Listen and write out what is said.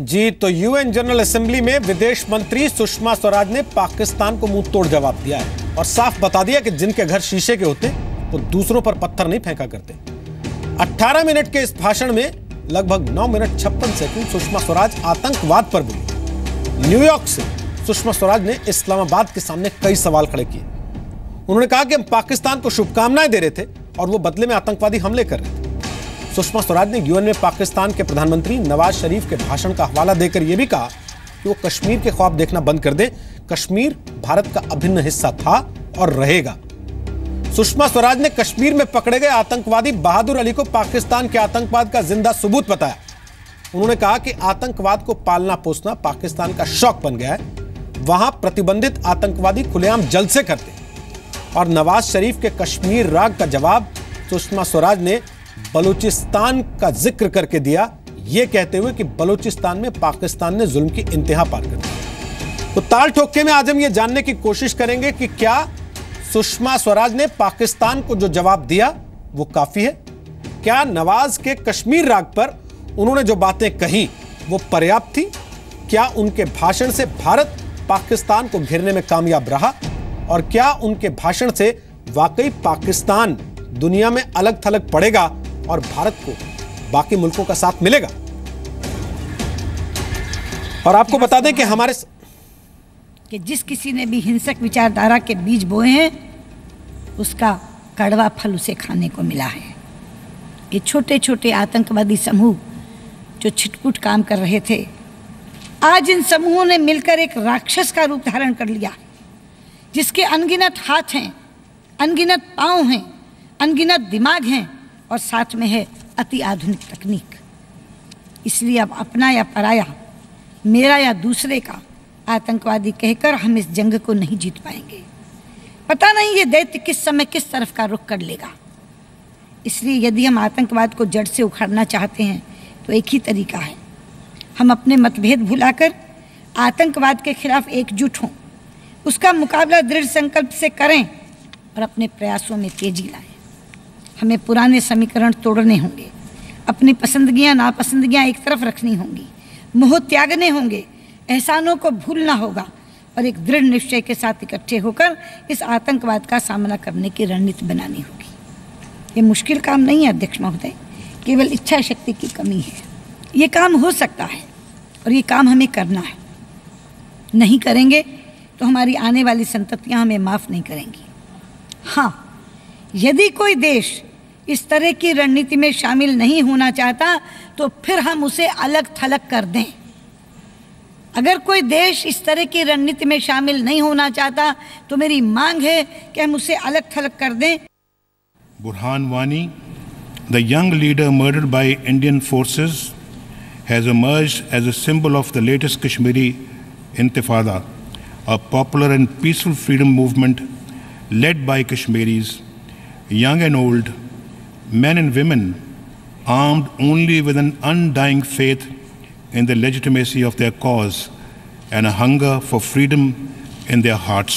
जी, तो UN general assembly में विदेश मंत्री सुषमा स्वराज ने पाकिस्तान को मुंह तोड़ जवाब दिया है और साफ बता दिया कि जिनके घर शीशे के होते वो दूसरों पर पत्थर नहीं फेंका करते। 18 मिनट के इस भाषण में लगभग 9 मिनट 56 सेकंड सुषमा स्वराज आतंकवाद पर बोली। न्यूयॉर्क से सुषमा स्वराज ने इस्लामाबाद के सामने कई सवाल खड़े किए। उन्होंने कहा कि हम पाकिस्तान को शुभकामनाएं दे रहे थे और वो बदले में आतंकवादी हमले कर रहे थे। सुषमा स्वराज ने यूएन में पाकिस्तान के प्रधानमंत्री नवाज शरीफ के भाषण का हवाला देकर यह भी कहा कि वो कश्मीर के ख्वाब देखना बंद कर दें। कश्मीर भारत का अभिन्न हिस्सा था और रहेगा। सुषमा स्वराज ने कश्मीर में पकड़े गए आतंकवादी बहादुर अली को पाकिस्तान के आतंकवाद का जिंदा सबूत बताया। उन्होंने कहा कि आतंकवाद को पालना पोसना पाकिस्तान का शौक बन गया है। वहां प्रतिबंधित आतंकवादी खुलेआम जलसे करते और नवाज शरीफ के कश्मीर राग का जवाब सुषमा स्वराज ने बलूचिस्तान का जिक्र करके दिया, यह कहते हुए कि बलूचिस्तान में पाकिस्तान ने जुल्म की इंतहा पार कर दी। तो ताल ठोके में आज हम यह जानने की कोशिश करेंगे कि क्या सुषमा स्वराज ने पाकिस्तान को जो जवाब दिया वो काफी है? क्या नवाज के कश्मीर राग पर उन्होंने जो बातें कही वो पर्याप्त थी? क्या उनके भाषण से भारत पाकिस्तान को घेरने में कामयाब रहा? और क्या उनके भाषण से वाकई पाकिस्तान दुनिया में अलग थलग पड़ेगा और भारत को बाकी मुल्कों का साथ मिलेगा? और आपको बता दें कि हमारे कि जिस किसी ने भी हिंसक विचारधारा के बीज बोए हैं उसका कड़वा फल उसे खाने को मिला है। ये छोटे छोटे आतंकवादी समूह जो छिटपुट काम कर रहे थे, आज इन समूहों ने मिलकर एक राक्षस का रूप धारण कर लिया, जिसके अनगिनत हाथ हैं, अनगिनत पांव हैं, अनगिनत दिमाग हैं और साथ में है अति आधुनिक तकनीक। इसलिए अब अपना या पराया, मेरा या दूसरे का आतंकवादी कहकर हम इस जंग को नहीं जीत पाएंगे। पता नहीं ये दैत्य किस समय किस तरफ का रुख कर लेगा। इसलिए यदि हम आतंकवाद को जड़ से उखाड़ना चाहते हैं तो एक ही तरीका है, हम अपने मतभेद भुलाकर आतंकवाद के खिलाफ एकजुट हों, उसका मुकाबला दृढ़ संकल्प से करें और अपने प्रयासों में तेजी लाएं। हमें पुराने समीकरण तोड़ने होंगे, अपनी पसंदगियां नापसंदगियां एक तरफ रखनी होंगी, मोह त्यागने होंगे, एहसानों को भूलना होगा और एक दृढ़ निश्चय के साथ इकट्ठे होकर इस आतंकवाद का सामना करने की रणनीति बनानी होगी। ये मुश्किल काम नहीं है अध्यक्ष महोदय, केवल इच्छा शक्ति की कमी है। ये काम हो सकता है और ये काम हमें करना है। नहीं करेंगे तो हमारी आने वाली संततियां हमें माफ़ नहीं करेंगी। हाँ, यदि कोई देश इस तरह की रणनीति में शामिल नहीं होना चाहता तो फिर हम उसे अलग थलग कर दें। अगर कोई देश इस तरह की रणनीति में शामिल नहीं होना चाहता तो मेरी मांग है कि हम उसे अलग थलग कर दें। Burhan Wani, the young leader murdered by Indian forces, has emerged as a symbol of the latest Kashmiri Intifada, a popular and peaceful freedom movement led by Kashmiris, young and old, men and women, armed only with an undying faith in the legitimacy of their cause and a hunger for freedom in their hearts.